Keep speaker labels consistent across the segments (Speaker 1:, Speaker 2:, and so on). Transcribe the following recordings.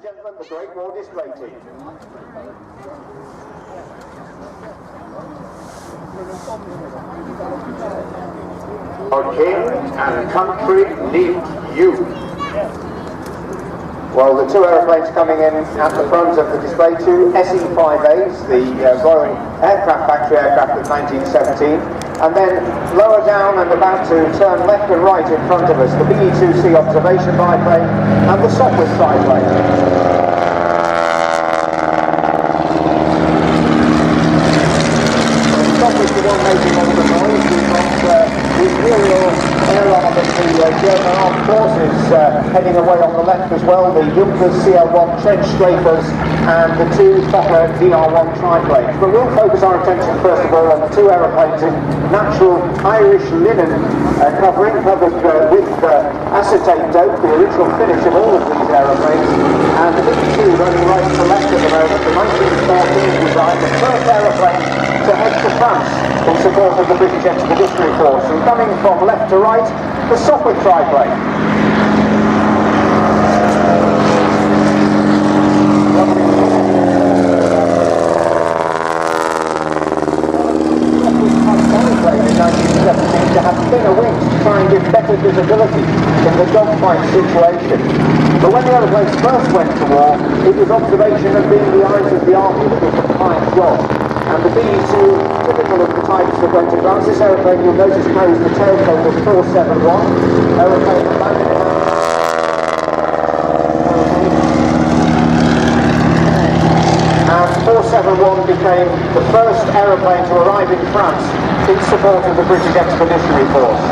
Speaker 1: gentlemen, the Great War Display Team. Our king and country need you. Well, the two aeroplanes coming in at the front of the display, two SE-5As, the Royal Aircraft Factory aircraft of 1917, and then lower down and about to turn left and right in front of us, the BE-2C observation biplane and the Sopwith triplane. One making all the noise. We've got the Imperial Air Arm of the German Armed Forces heading away on the left as well, the Junkers CL-1 trench strafers and the two Fokker DR-1 triplanes. But we'll focus our attention first of all on the two aeroplanes in natural Irish linen covering, covered with acetate dope, the original finish of all of these aeroplanes, and the BE-2 running right to left at the moment, the 1914 design, the first aeroplane to head to France in support of the British Expeditionary Force. And coming from left to right, the Sopwith triplane. In 1917 to have thinner wings to try and give better visibility in the dogfight situation. But when the aeroplanes first went to war, it was observation and being the eyes of the army that was the prime job. And the BE-2, typical of the types that went to France, this aeroplane you'll notice carries the tail code of 471. Aeroplane landed and 471 became the first aeroplane to arrive in France in support of the British Expeditionary Force.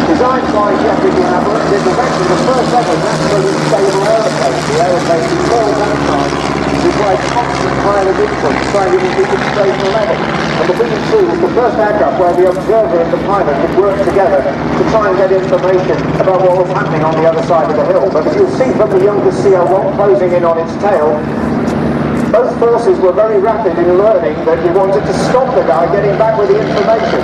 Speaker 1: Designed by Jeffrey de Havilland, it was actually the first ever naturally stable aeroplane. The aeroplane before that time required constant pilot input to try and keep it straight and level. And the BE-2 was the first aircraft where the observer and the pilot would work together to try and get information about what was happening on the other side of the hill. But as you'll see from the younger CL-1 closing in on its tail, both forces were very rapid in learning that you wanted to stop the guy getting back with the information.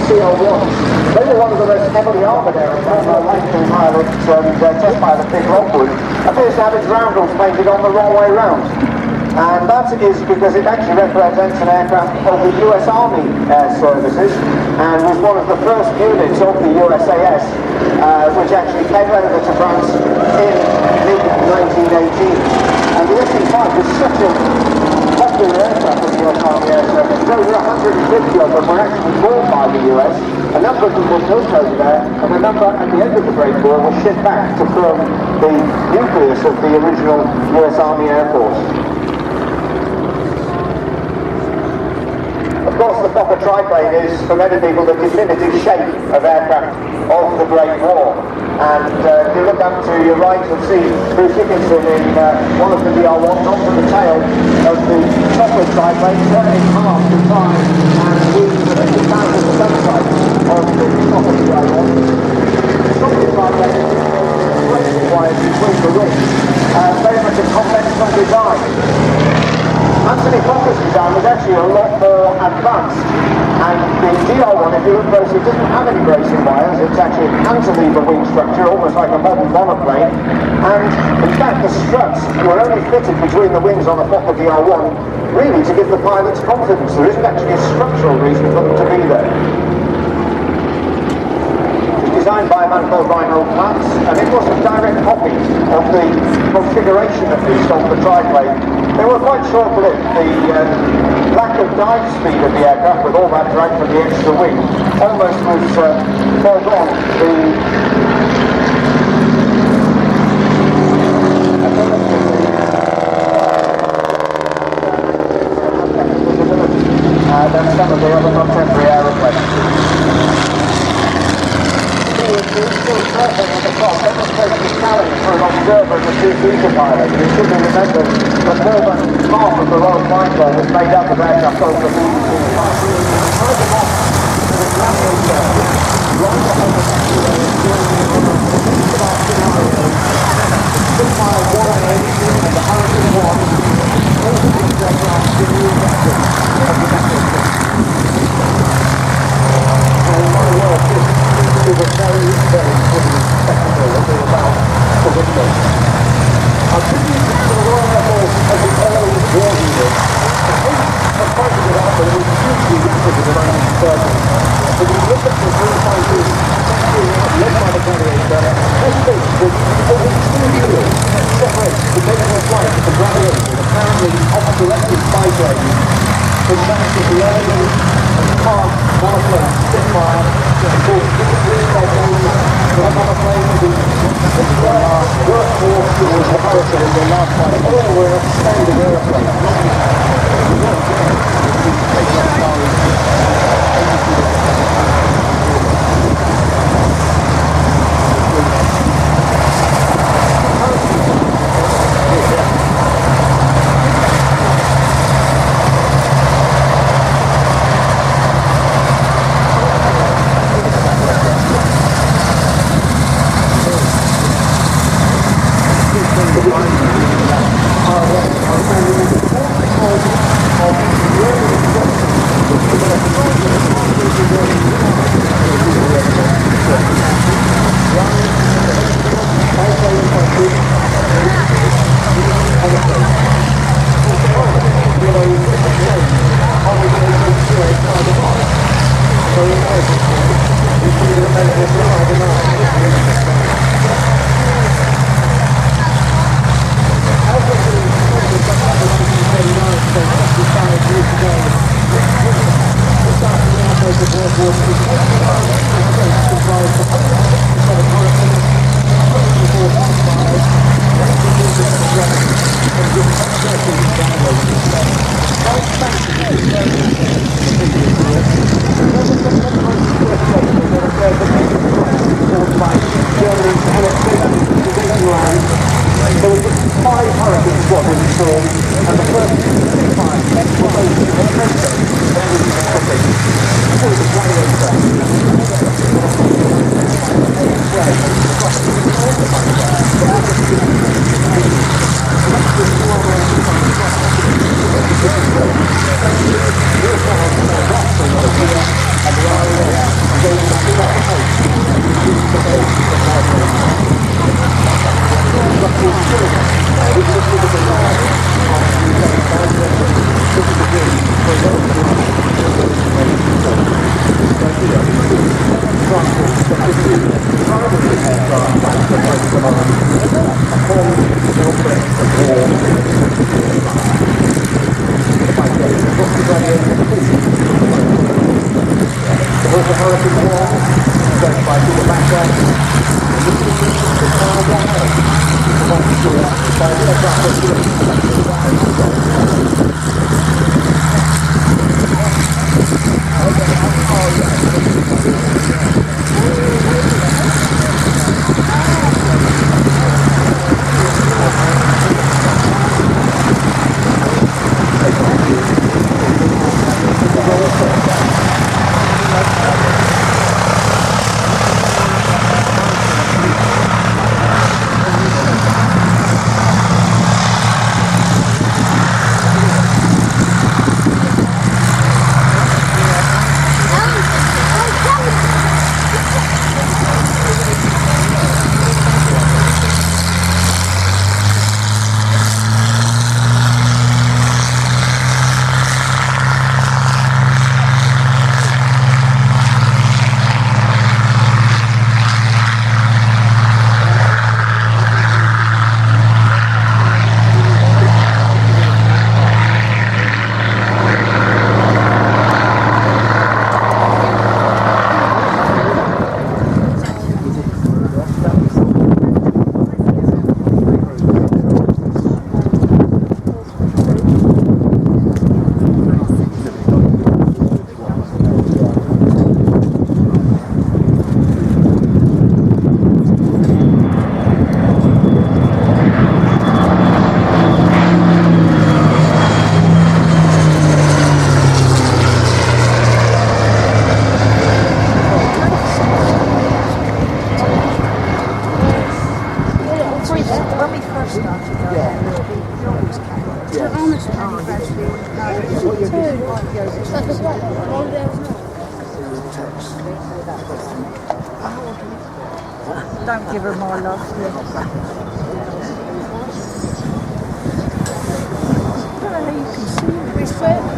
Speaker 1: CL-1. They were one of the most heavily armoured aircraft. Our Lite pilot, test pilot Dick Lockwood, appears to have its roundels painted on the wrong way round. And that is because it actually represents an aircraft of the US Army Air Services and was one of the first units of the USAS which actually came over to France in mid-1918. And the SE-5 was such a popular aircraft of the US Army Air Service. Over 150 of them were actually bought by the US. A number of them were built over there, and a number at the end of the Great War were shipped back to form the nucleus of the original US Army Air Force. Of course, the Fokker triplane is, for many people, the definitive shape of aircraft of the Great War. And if you look up to your right, you'll see Bruce Dickinson in one of the DR-1s onto the tail of the Sopwith triplane, turning half to try and squeeze the 50,000 sun sight of the Sopwith DR-1. The Sopwith triplane is required between the wings, very much a conventional design. Anthony Fokker's design was actually a lot more advanced, and the DR-1, if you look closely, doesn't have any bracing wires. It's actually a cantilever wing structure, almost like a modern monoplane, and in fact the struts were only fitted between the wings on the Fokker DR-1 really to give the pilots confidence. There isn't actually a structural reason for them to be there. Designed by a man called Reinhold Platz, and it was a direct copy of the configuration of the triplane. They were quite short-lived. The lack of dive speed of the aircraft, with all that drag from the extra wing, almost was foregone. Than some of the other contemporary aeroplanes. Still surfing at the top, demonstrates the challenge for an observer and a two-seater pilot. It should be remembered that more than half of the Royal Flying Corps was made up of aircraft over the BE-2.
Speaker 2: Don't give her my love. You can see respect.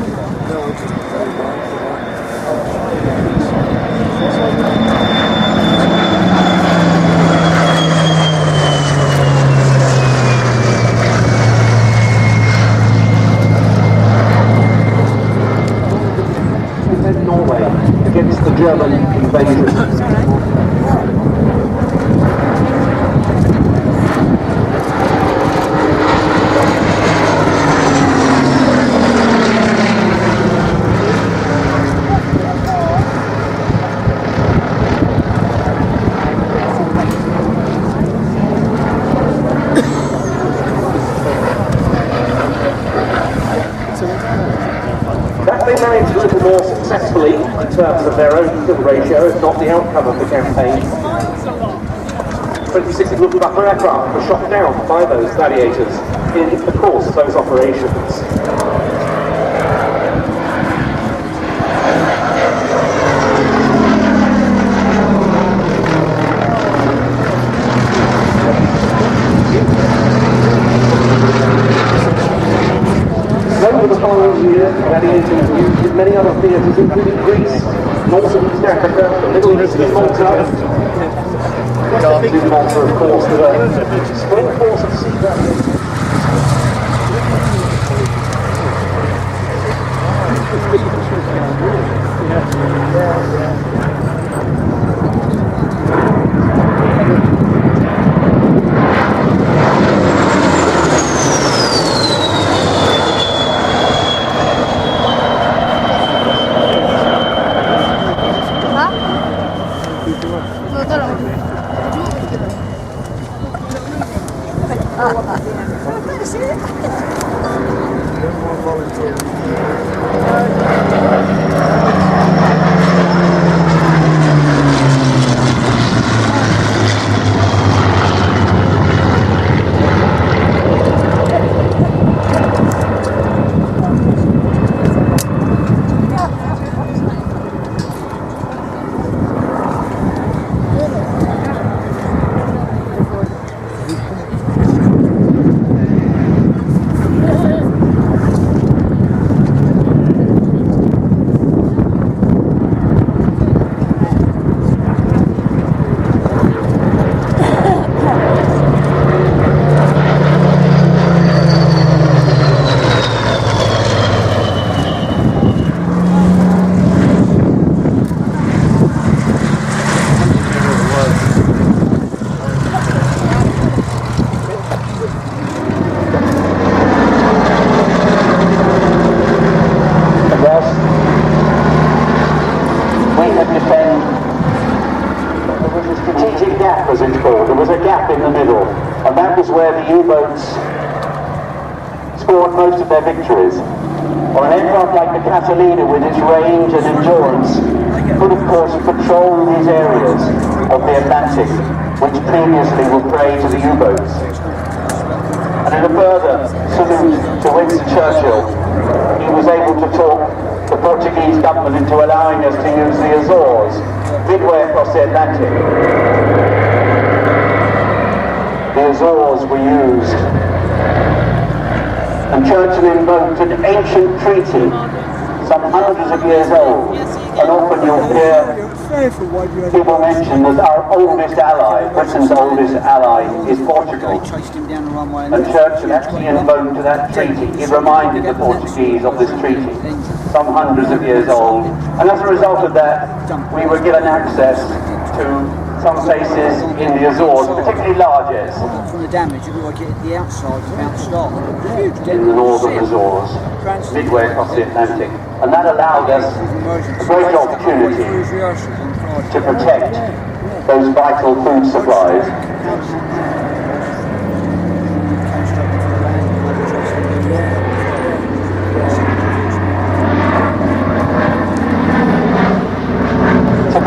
Speaker 3: managed a little more successfully in terms of their own kill ratio, if not the outcome of the campaign. 26 Luftwaffe aircraft were shot down by those gladiators in the course of those operations. Over the following years, gladiators were used in many other theatres, including Greece, North and East Africa, the Middle East and Malta. In Malta, of course, with a strong force of sea. Most of their victories. Or an aircraft like the Catalina, with its range and endurance, could of course patrol these areas of the Atlantic which previously were prey to the U-boats. And in a further salute to Winston Churchill, he was able to talk the Portuguese government into allowing us to use the Azores midway across the Atlantic. The Azores were used, and Churchill invoked an ancient treaty, some hundreds of years old, and often you'll hear people mention that our oldest ally, Britain's oldest ally, is Portugal. And Churchill actually invoked that treaty. He reminded the Portuguese of this treaty, some hundreds of years old. And as a result of that, we were given access to some places in the Azores, particularly largesse.
Speaker 4: From the damage, it looked like the outside was about to stop.
Speaker 3: In the northern Azores, midway across the Atlantic. And that allowed us a great opportunity to protect those vital food supplies.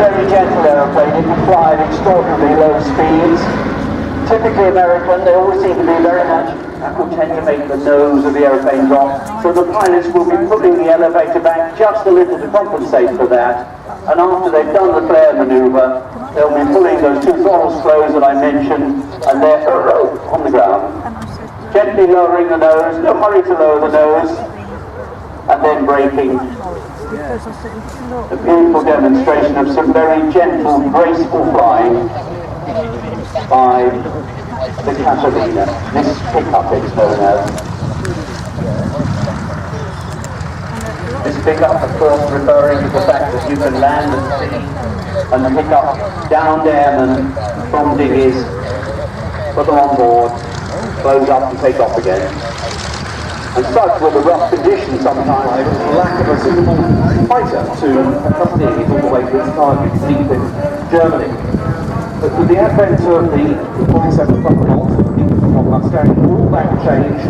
Speaker 3: Very gentle aeroplane, it can fly at extraordinarily low speeds. Typically American, they always seem to be very much, that will tend to make the nose of the aeroplane drop, so the pilots will be pulling the elevator back just a little to compensate for that, and after they've done the flare manoeuvre, they'll be pulling those two throttle slows that I mentioned, and they're on the ground. Gently lowering the nose, no hurry to lower the nose, and then braking. A beautiful demonstration of some very gentle, graceful flying by the Catalina. This pickup it's known as. This pickup, of course, referring to the fact that you can land at sea and pick up downed airmen from diggies, put them on board, close up and take off again. And such were the rough conditions sometimes, there was the lack of a suitable fighter to accompany it all the way to its target deep in Germany. But with the advent of the 47 Thunderbolt on Mustang, all that changed.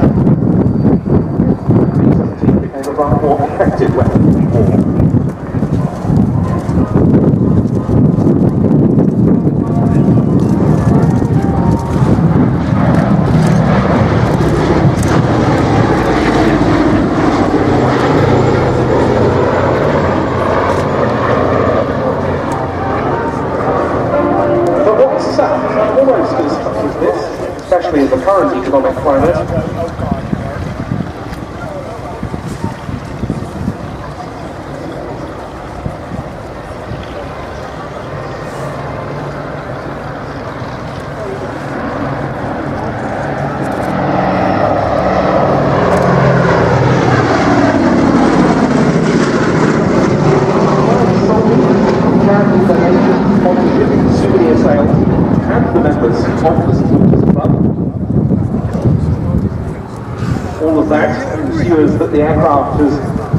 Speaker 3: The B-17 became a far more effective weapon of war.
Speaker 5: such as this, especially in the current economic climate. All of that ensures that the aircraft has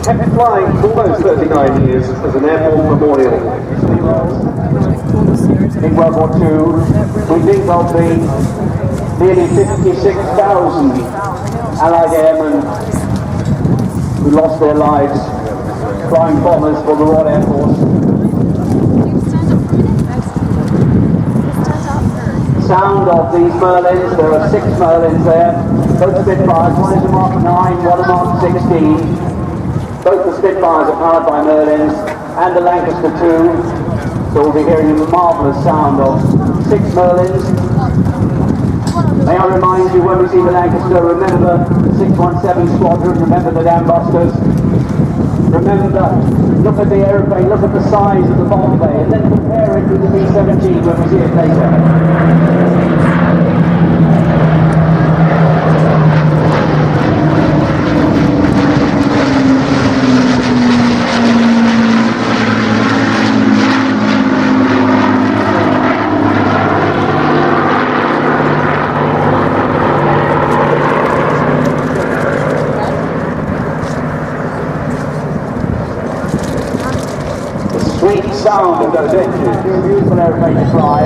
Speaker 5: kept flying for almost 39 years as an airborne memorial.
Speaker 3: In World War II, we think of the nearly 56,000 Allied airmen who lost their lives flying bombers for the Royal Air Force. Sound of these Merlins, there are 6 Merlins there, both Spitfires, one is a Mark 9, one a Mark 16. Both the Spitfires are powered by Merlins and the Lancaster 2, so we'll be hearing the marvellous sound of 6 Merlins. May I remind you, when we see the Lancaster, remember the 617 Squadron, remember the Dambusters, remember, look at the aeroplane, look at the size of the bomb bay, and then compare it with the B-17 when we see it later. Sweet sound of those engines, a beautiful aeroplane to fly.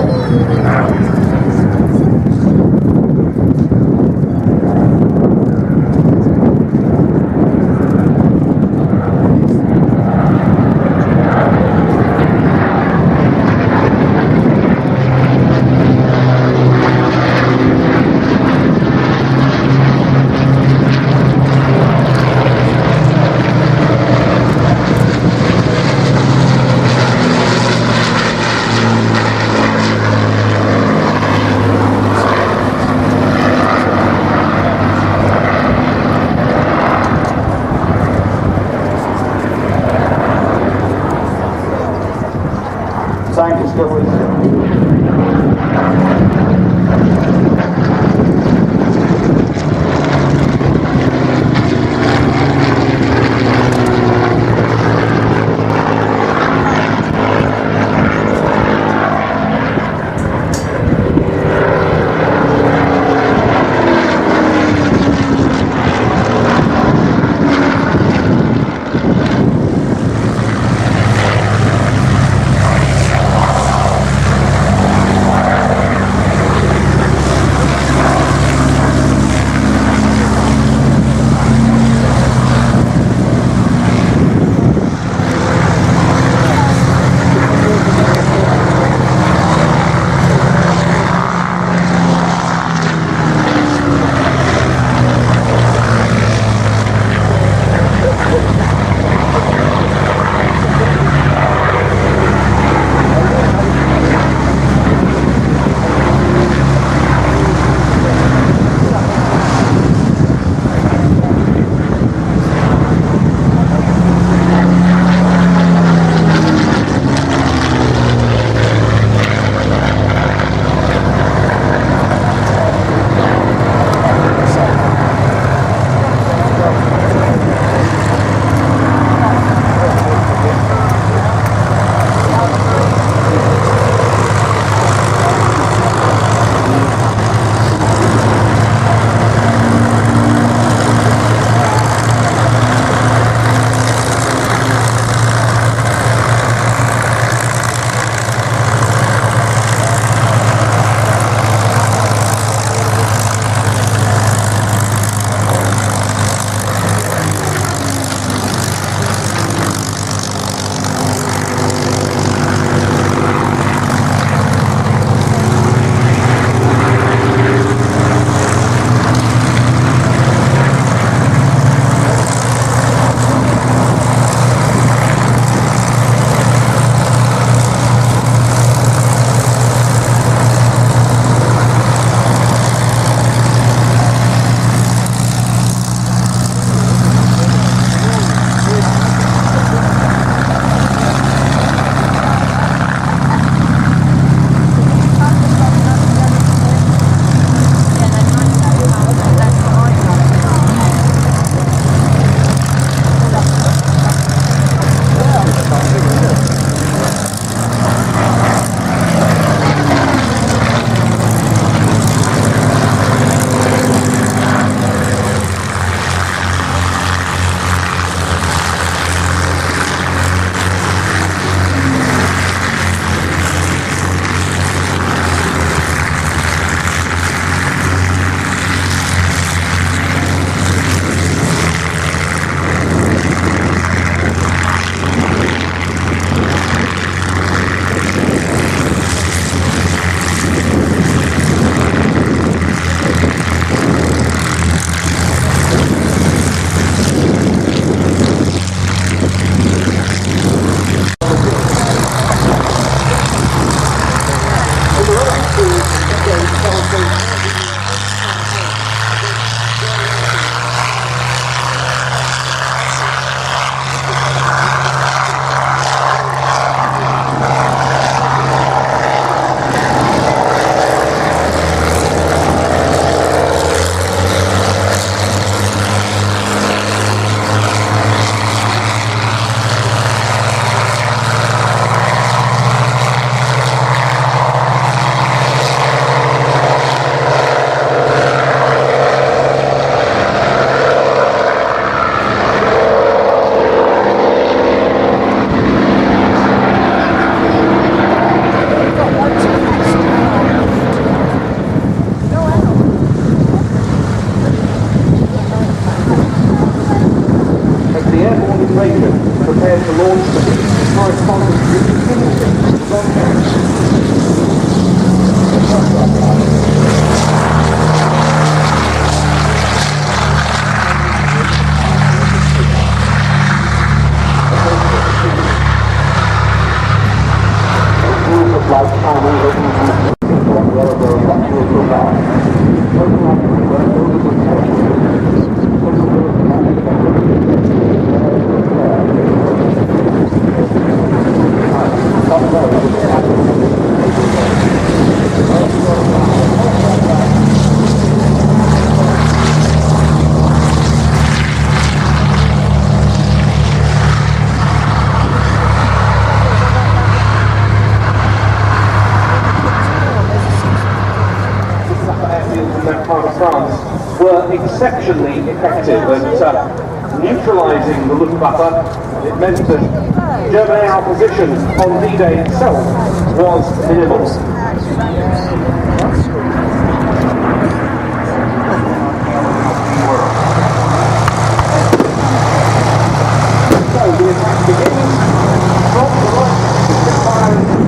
Speaker 5: that part of France were exceptionally effective at neutralising the Luftwaffe. It meant that German air opposition on D-Day itself was minimal. So the attack begins from the right, firing.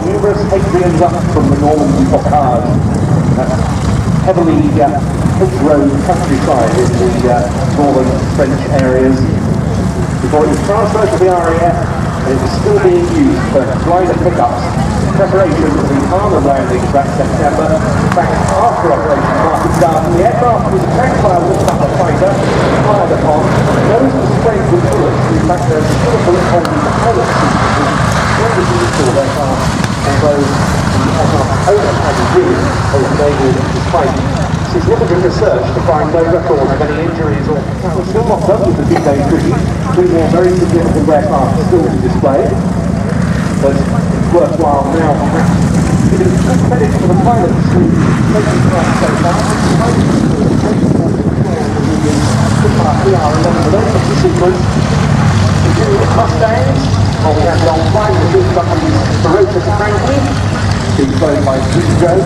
Speaker 5: numerous HVI ends up from the Normandy Bocage, heavily hedgerow countryside in the northern French areas, before it was transferred to the RAF, and it was still being used for glider pickups in preparation for the armour landings that September. In fact, after Operation Market Garden, the aircraft was attacked by a Luftwaffe fighter, fired upon, those were sprayed with bullets. In fact, there's still a bullet hole in the pilot seat, which was installed aircraft, although the aircraft owner had agreed, overnamed despite significant research to find no record of any injuries or fatalities. Still not done with the D-Day tribute. Two more very significant aircraft still to display, but it's worthwhile now perhaps giving good credit to the pilots who made this flight so far. PR11 sequence, continuing with Mustangs. Well, we have the old flying machine company's ferocious Frankie, being flown by Joe,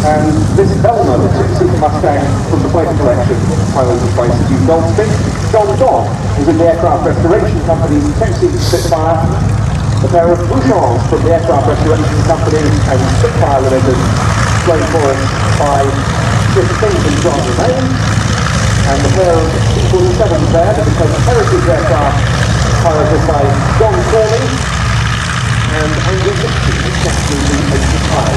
Speaker 5: and this Velma, the two-seater Mustang from the plate collection, piloted by Steve Goldsmith. John Dodd was in the Aircraft Restoration Company's 10-seater Spitfire. A pair of Bouchons from the Aircraft Restoration Company and Spitfire Limited, flown for us by Chris Fink and John Remain. And the pair of C-47s there that became heritage aircraft, piloted by John Corley and Andy Dixon, exactly the 85.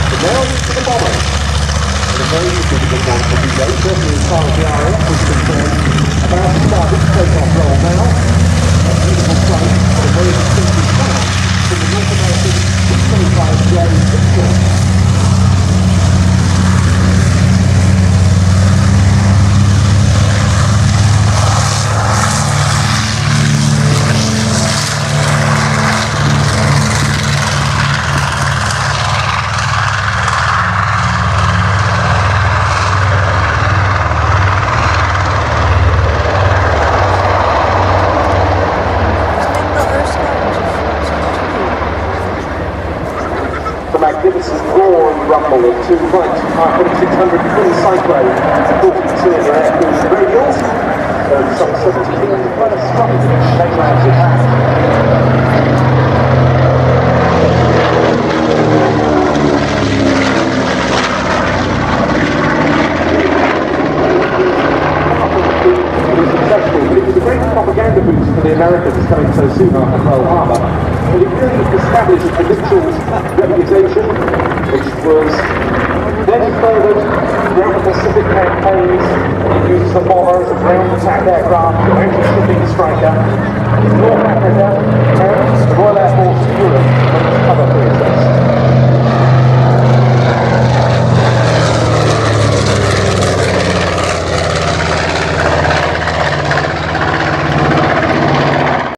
Speaker 5: But now to the bombers. And a very significant one for D-Day, certainly as far as the RAF is concerned. About to start its takeoff roll now. A beautiful sight, but a very distinctive sound from the North American 625J Victor. Magnificent roar and rumble of two Lite 600 twin cyclone 40-cylinder air-cooled radials, so some 70 feet, quite a strong mainland attack. It was a great propaganda boost for the Americans coming so soon after Pearl Harbor, but it really established the Mitchell's reputation, which was then furthered throughout the Pacific campaigns. It used the bomber as a ground attack aircraft, anti-shipping striker, North Africa, and the Royal Air Force of Europe as cover for its